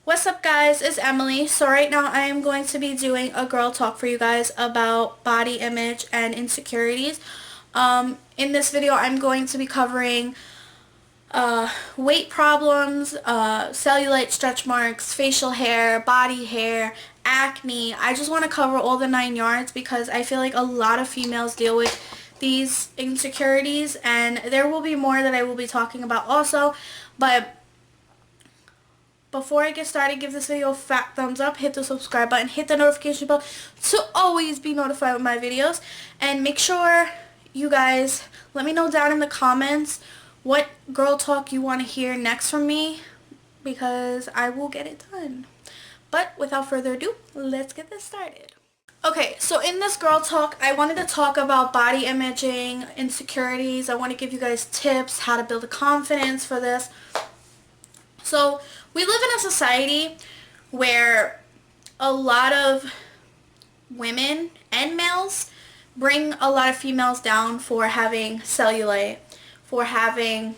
What's up guys, it's Emily. So right now I am going to be doing a girl talk for you guys about body image and insecurities. In this video I'm going to be covering weight problems, cellulite, stretch marks, facial hair, body hair, acne. I just want to cover all the 9 yards because I feel like a lot of females deal with these insecurities, and there will be more that I will be talking about also. But before I get started, give this video a fat thumbs up, hit the subscribe button, hit the notification bell to always be notified with my videos, and make sure you guys let me know down in the comments what girl talk you want to hear next from me, because I will get it done. But without further ado, let's get this started. Okay, so in this girl talk, I wanted to talk about body imaging, insecurities. I want to give you guys tips, how to build a confidence for this. So we live in a society where a lot of women and males bring a lot of females down for having cellulite, for having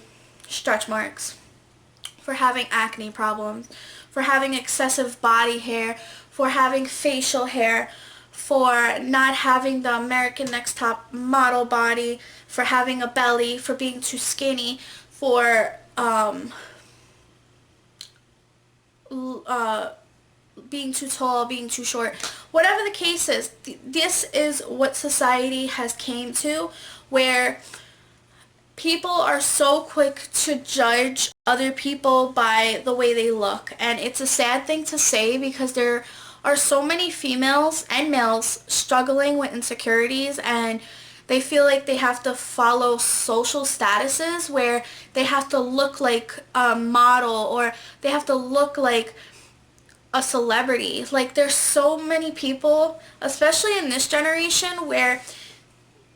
stretch marks, for having acne problems, for having excessive body hair, for having facial hair, for not having the American Next Top model body, for having a belly, for being too skinny, for being too tall, being too short, whatever the case is. This is what society has came to, where people are so quick to judge other people by the way they look. And it's a sad thing to say because there are so many females and males struggling with insecurities, and they feel like they have to follow social statuses where they have to look like a model or they have to look like a celebrity. Like, there's so many people, especially in this generation, where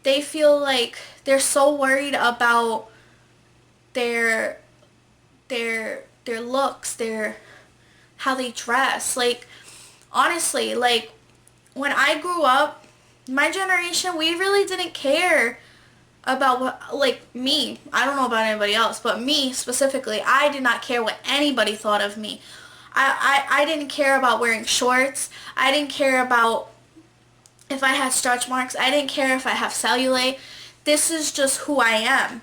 they feel like they're so worried about their looks, how they dress. Like, honestly, like, when I grew up, my generation, we really didn't care about what, like, me. I don't know about anybody else, but me specifically, I did not care what anybody thought of me. I didn't care about wearing shorts. I didn't care about if I had stretch marks. I didn't care if I have cellulite. This is just who I am.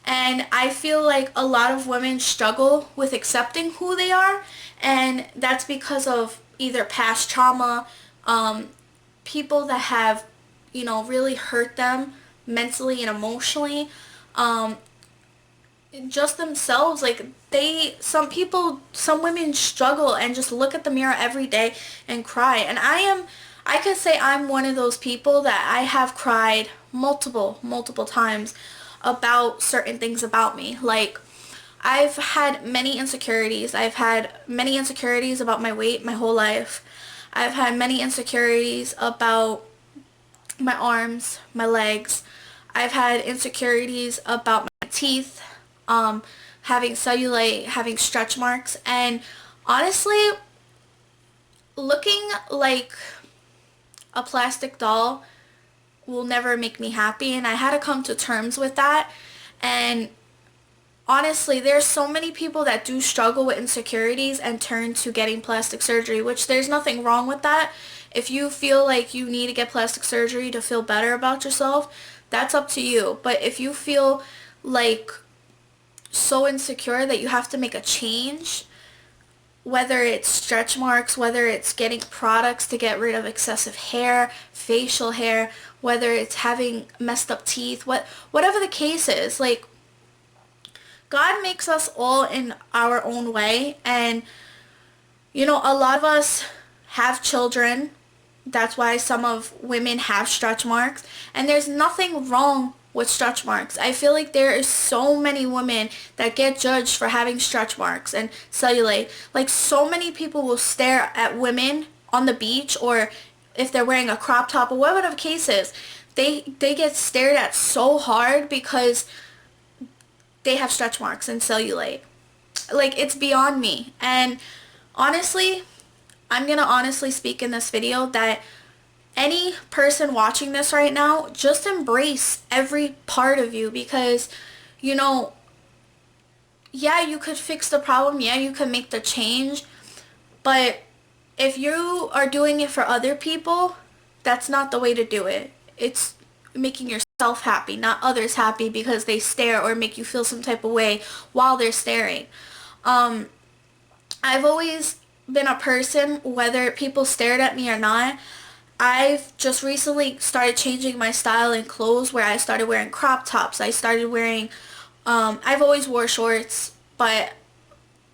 And I feel like a lot of women struggle with accepting who they are, and that's because of either past trauma, people that have, really hurt them mentally and emotionally, just themselves. Like, some women struggle and just look at the mirror every day and cry. And I could say I'm one of those people that I have cried multiple times about certain things about me. Like, I've had many insecurities. I've had many insecurities about my weight my whole life. I've had many insecurities about my arms, my legs. I've had insecurities about my teeth, having cellulite, having stretch marks, and honestly, looking like a plastic doll will never make me happy, and I had to come to terms with that. And honestly, there's so many people that do struggle with insecurities and turn to getting plastic surgery, which there's nothing wrong with that. If you feel like you need to get plastic surgery to feel better about yourself, that's up to you. But if you feel like so insecure that you have to make a change, whether it's stretch marks, whether it's getting products to get rid of excessive hair, facial hair, whether it's having messed up teeth, whatever the case is, like, God makes us all in our own way. And a lot of us have children. That's why some of women have stretch marks, and there's nothing wrong with stretch marks. I feel like there is so many women that get judged for having stretch marks and cellulite. Like, so many people will stare at women on the beach, or if they're wearing a crop top or whatever the case is, they get stared at so hard because they have stretch marks and cellulite. Like, it's beyond me. And honestly, I'm gonna honestly speak in this video that any person watching this right now, just embrace every part of you, because yeah, you could fix the problem, yeah, you could make the change, But if you are doing it for other people, that's not the way to do it. It's making yourself happy, not others happy because they stare or make you feel some type of way while they're staring. Um, I've always been a person, whether people stared at me or not, I've just recently started changing my style in clothes where I started wearing crop tops. I started wearing, I've always wore shorts, but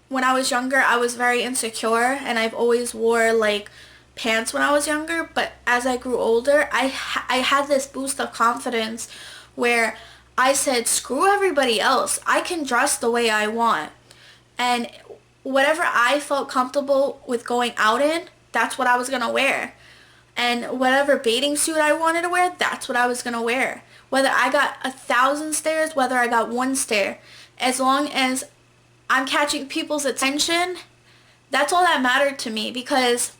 when I was younger, I was very insecure and I've always wore like pants when I was younger. But as I grew older, I had this boost of confidence where I said, screw everybody else. I can dress the way I want. And whatever I felt comfortable with going out in, that's what I was going to wear. And whatever bathing suit I wanted to wear, that's what I was going to wear. Whether I got 1,000 stares, whether I got one stare. As long as I'm catching people's attention, that's all that mattered to me. Because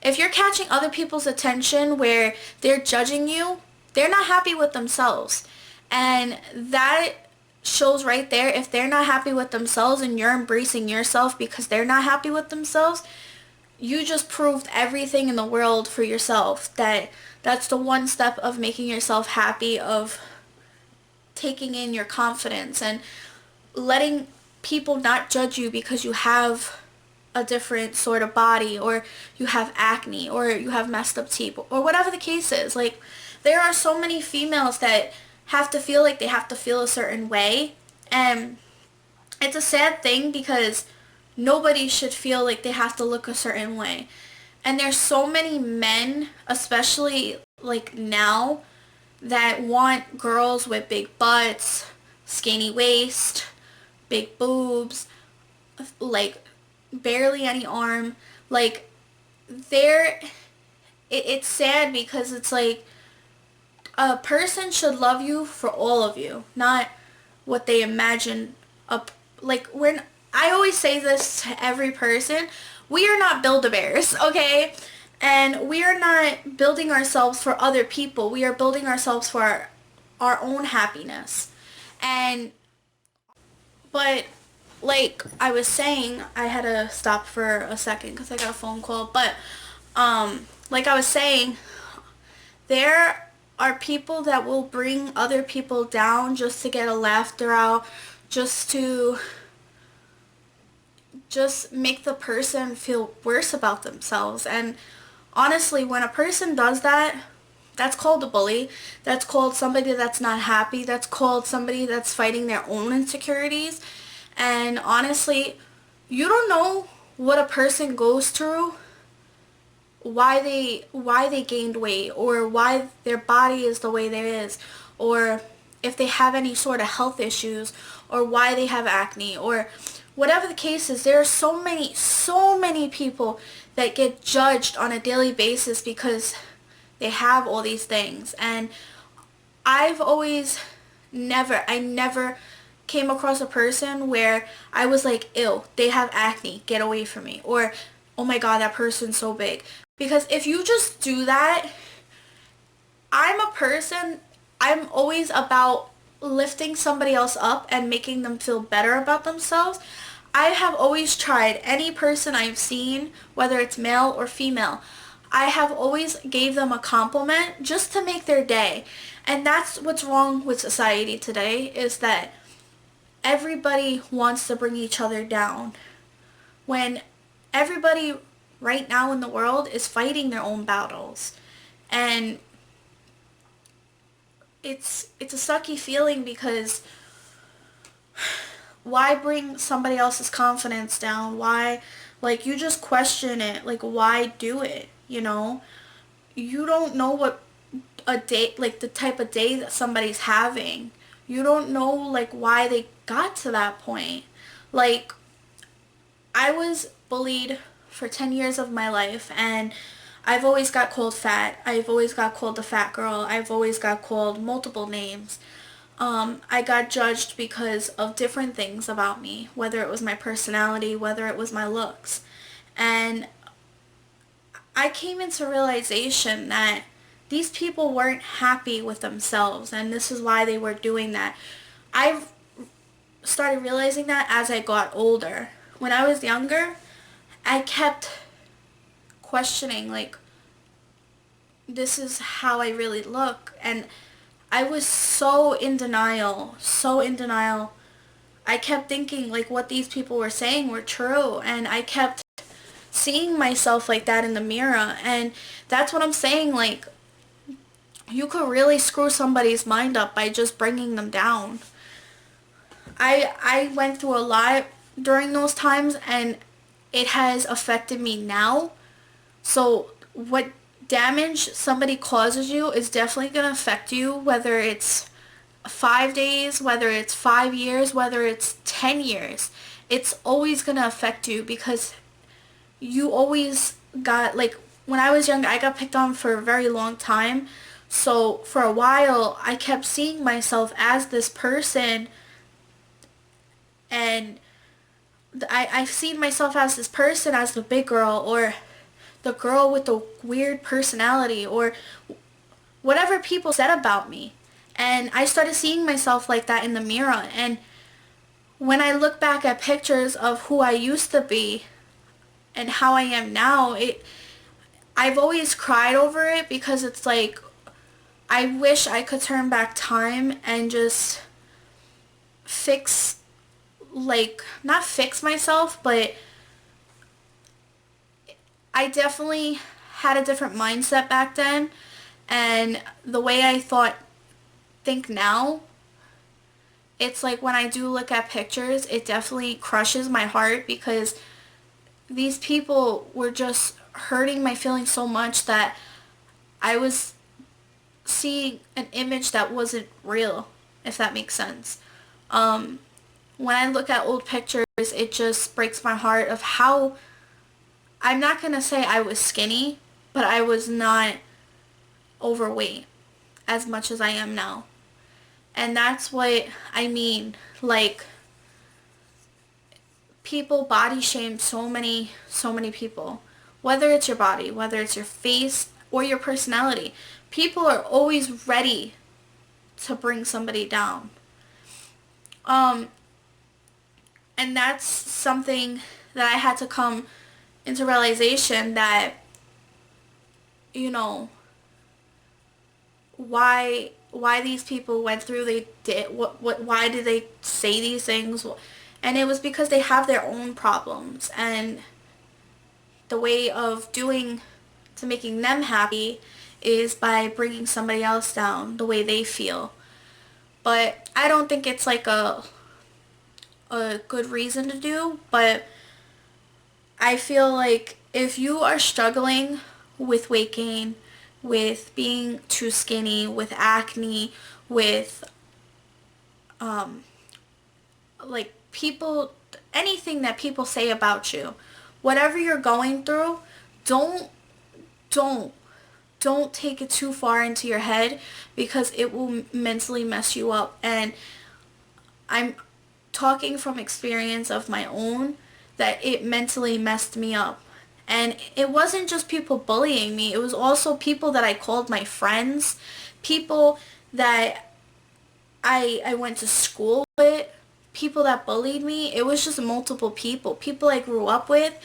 if you're catching other people's attention where they're judging you, they're not happy with themselves. And that shows right there, if they're not happy with themselves and you're embracing yourself because they're not happy with themselves, you just proved everything in the world for yourself. That's the one step of making yourself happy, of taking in your confidence and letting people not judge you because you have a different sort of body, or you have acne, or you have messed up teeth, or whatever the case is. Like, there are so many females that have to feel like they have to feel a certain way, and it's a sad thing because nobody should feel like they have to look a certain way. And there's so many men, especially like now, that want girls with big butts, skinny waist, big boobs, like barely any arm. Like, it's sad because it's like a person should love you for all of you, not what they imagine. Like, when I always say this to every person, we are not Build-A-Bears, okay? And we are not building ourselves for other people. We are building ourselves for our own happiness. But like I was saying, I had to stop for a second because I got a phone call. But like I was saying, there are people that will bring other people down just to get a laughter out, just to make the person feel worse about themselves. And honestly, when a person does that, that's called a bully. That's called somebody that's not happy. That's called somebody that's fighting their own insecurities. And honestly, you don't know what a person goes through, why they gained weight, or why their body is the way it is, or if they have any sort of health issues, or why they have acne, or whatever the case is. There are so many people that get judged on a daily basis because they have all these things. And I've always I never came across a person where I was like, ew, they have acne, get away from me, or oh my god, that person's so big. Because if you just do that, I'm always about lifting somebody else up and making them feel better about themselves. I have always tried, any person I've seen, whether it's male or female, I have always gave them a compliment just to make their day. And that's what's wrong with society today, is that everybody wants to bring each other down, when everybody right now in the world is fighting their own battles. And it's a sucky feeling, because why bring somebody else's confidence down? Why, like, you just question it. Like, why do it, you know? You don't know what a day, like, the type of day that somebody's having. You don't know, like, why they got to that point. Like, I was bullied for 10 years of my life, and I've always got called fat. I've always got called the fat girl. I've always got called multiple names. I got judged because of different things about me, whether it was my personality, whether it was my looks. And I came into realization that these people weren't happy with themselves, and this is why they were doing that. I've started realizing that as I got older. When I was younger, I kept questioning, like, this is how I really look. And I was so in denial, so in denial. I kept thinking, like, what these people were saying were true. And I kept seeing myself like that in the mirror. And that's what I'm saying, like, you could really screw somebody's mind up by just bringing them down. I went through a lot during those times, and it has affected me now. So what damage somebody causes you is definitely going to affect you, whether it's 5 days, whether it's 5 years, whether it's 10 years. It's always going to affect you because you always got, like, when I was young, I got picked on for a very long time. So for a while, I kept seeing myself as this person, and I've seen myself as this person, as the big girl, or the girl with the weird personality, or whatever people said about me. And I started seeing myself like that in the mirror. And when I look back at pictures of who I used to be and how I am now, I've always cried over it because it's like, I wish I could turn back time and just fix, like, not fix myself, but I definitely had a different mindset back then, and the way I think now, it's like when I do look at pictures, it definitely crushes my heart because these people were just hurting my feelings so much that I was seeing an image that wasn't real, if that makes sense. When I look at old pictures, it just breaks my heart of how, I'm not going to say I was skinny, but I was not overweight as much as I am now. And that's what I mean. Like, people body shame so many people. Whether it's your body, whether it's your face, or your personality. People are always ready to bring somebody down. And that's something that I had to come into realization that, you know, why these people went through, they did, why did they say these things? And it was because they have their own problems, and the way of doing to making them happy is by bringing somebody else down the way they feel. But I don't think it's like a good reason to do, but I feel like if you are struggling with weight gain, with being too skinny, with acne, with like people, anything that people say about you, whatever you're going through, don't take it too far into your head because it will mentally mess you up. And I'm talking from experience of my own that it mentally messed me up. And it wasn't just people bullying me, it was also people that I called my friends, people that I went to school with, people that bullied me. It was just multiple people I grew up with.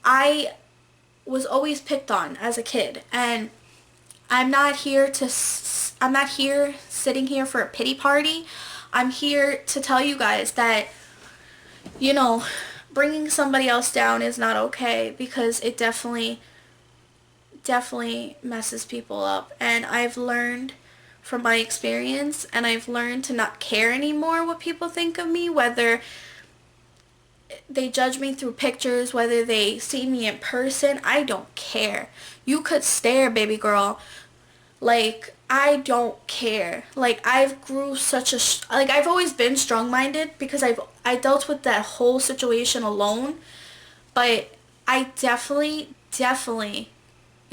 I was always picked on as a kid, and I'm not here sitting here for a pity party. I'm here to tell you guys that, you know, bringing somebody else down is not okay because it definitely messes people up. And I've learned from my experience, and I've learned to not care anymore what people think of me, whether they judge me through pictures, whether they see me in person. I don't care. You could stare, baby girl. Like, I don't care. Like, I've always been strong-minded because I dealt with that whole situation alone. But I definitely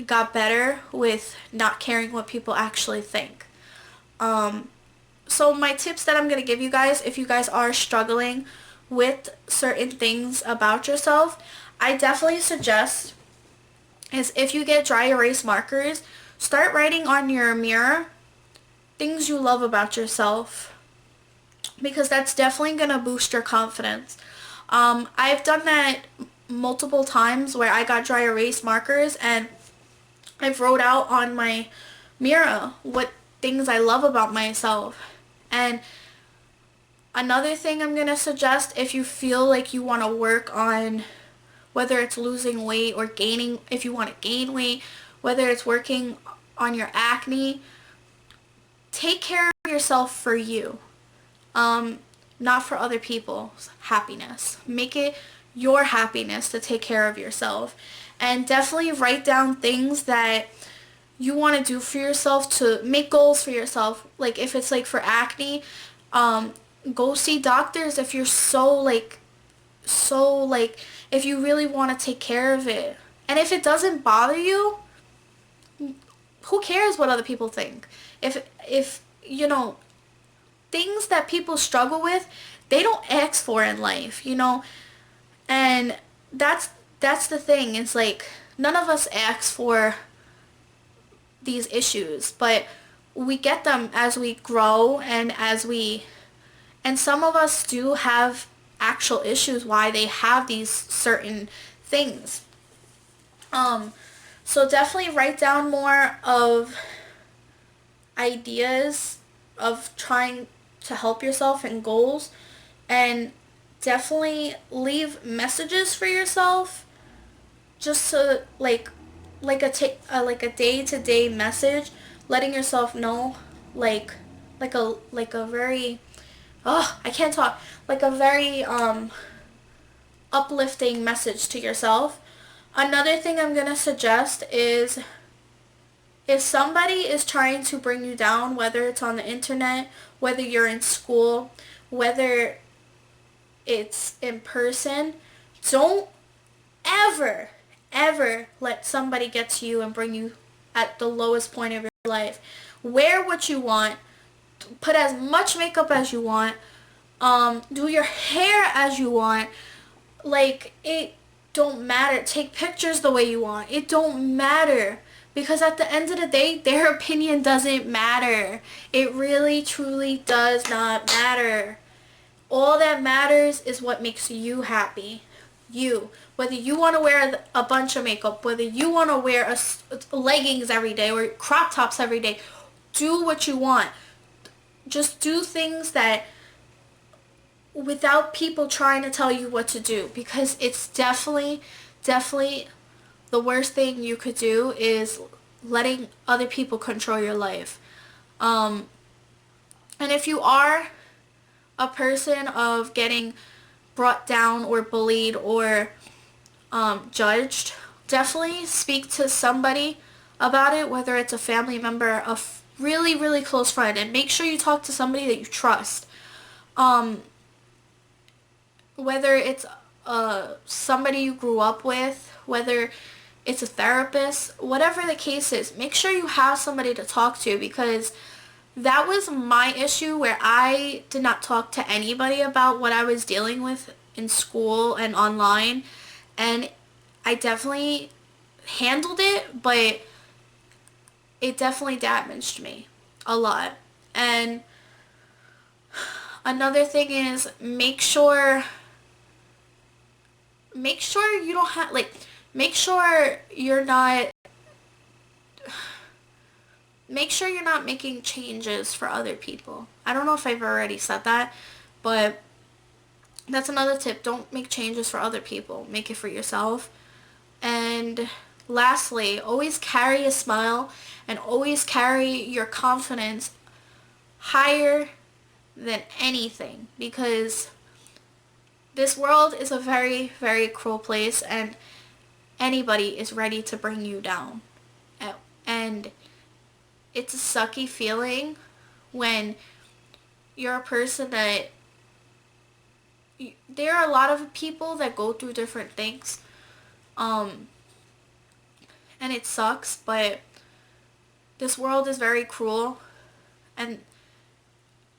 got better with not caring what people actually think. So my tips that I'm going to give you guys, if you guys are struggling with certain things about yourself, I definitely suggest is if you get dry erase markers, start writing on your mirror things you love about yourself, because that's definitely going to boost your confidence. I've done that multiple times where I got dry erase markers and I've wrote out on my mirror what things I love about myself. And another thing I'm going to suggest, if you feel like you want to work on whether it's losing weight or gaining, if you want to gain weight, whether it's working on your acne, take care of yourself for you, not for other people's happiness. Make it your happiness to take care of yourself. And definitely write down things that you want to do for yourself, to make goals for yourself. Like if it's like for acne, go see doctors if you're so if you really want to take care of it. And if it doesn't bother you, who cares what other people think? If you know, things that people struggle with, they don't ask for in life, you know? And that's the thing. It's like none of us ask for these issues, but we get them as we grow and some of us do have actual issues why they have these certain things. So definitely write down more of ideas of trying to help yourself and goals, and definitely leave messages for yourself just to like a day-to-day message, letting yourself know like like a very I can't talk, like a very uplifting message to yourself. Another thing I'm going to suggest is if somebody is trying to bring you down, whether it's on the internet, whether you're in school, whether it's in person, don't ever, ever let somebody get to you and bring you at the lowest point of your life. Wear what you want. Put as much makeup as you want. Do your hair as you want. Like, it don't matter. Take pictures the way you want. It don't matter. Because at the end of the day, their opinion doesn't matter. It really, truly does not matter. All that matters is what makes you happy. You. Whether you want to wear a bunch of makeup, whether you want to wear leggings every day or crop tops every day, do what you want. Just do things that without people trying to tell you what to do, because it's definitely the worst thing you could do is letting other people control your life. And if you are a person of getting brought down or bullied or judged, definitely speak to somebody about it, whether it's a family member, a really, really close friend, and make sure you talk to somebody that you trust. Whether it's somebody you grew up with, whether it's a therapist, whatever the case is, make sure you have somebody to talk to, because that was my issue where I did not talk to anybody about what I was dealing with in school and online, and I definitely handled it, but it definitely damaged me a lot. And another thing is make sure you don't have, like, make sure you're not making changes for other people. I don't know if I've already said that, but that's another tip. Don't make changes for other people. Make it for yourself. And lastly, always carry a smile and always carry your confidence higher than anything, because this world is a very, very cruel place and anybody is ready to bring you down. And it's a sucky feeling when you're a person that there are a lot of people that go through different things, and it sucks, but this world is very cruel, and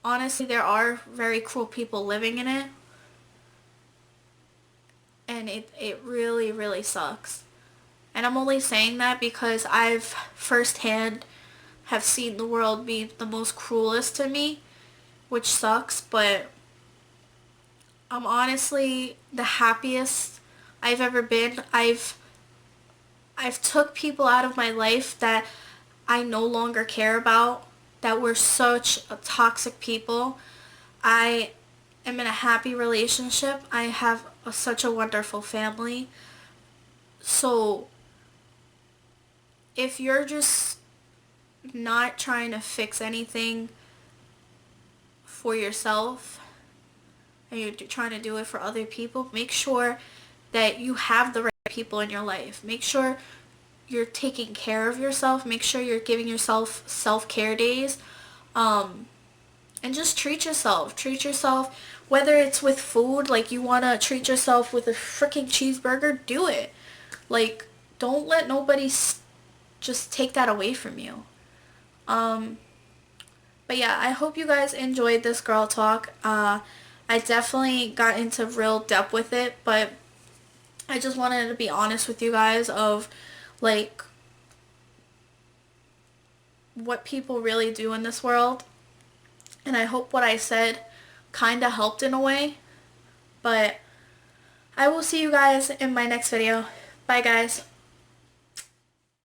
honestly there are very cruel people living in it, and it really, really sucks. And I'm only saying that because I've firsthand have seen the world be the most cruelest to me, which sucks, but I'm honestly the happiest I've ever been. I've took people out of my life that I no longer care about, that were such a toxic people. I am in a happy relationship. I have such a wonderful family. So if you're just not trying to fix anything for yourself and you're trying to do it for other people, make sure that you have the right people in your life. Make sure you're taking care of yourself. Make sure you're giving yourself self-care days. And just treat yourself. Treat yourself, whether it's with food, like you want to treat yourself with a freaking cheeseburger, do it. Like, don't let nobody just take that away from you. But yeah, I hope you guys enjoyed this girl talk. I definitely got into real depth with it, but I just wanted to be honest with you guys of, like, what people really do in this world. And I hope what I said kind of helped in a way. But I will see you guys in my next video. Bye, guys.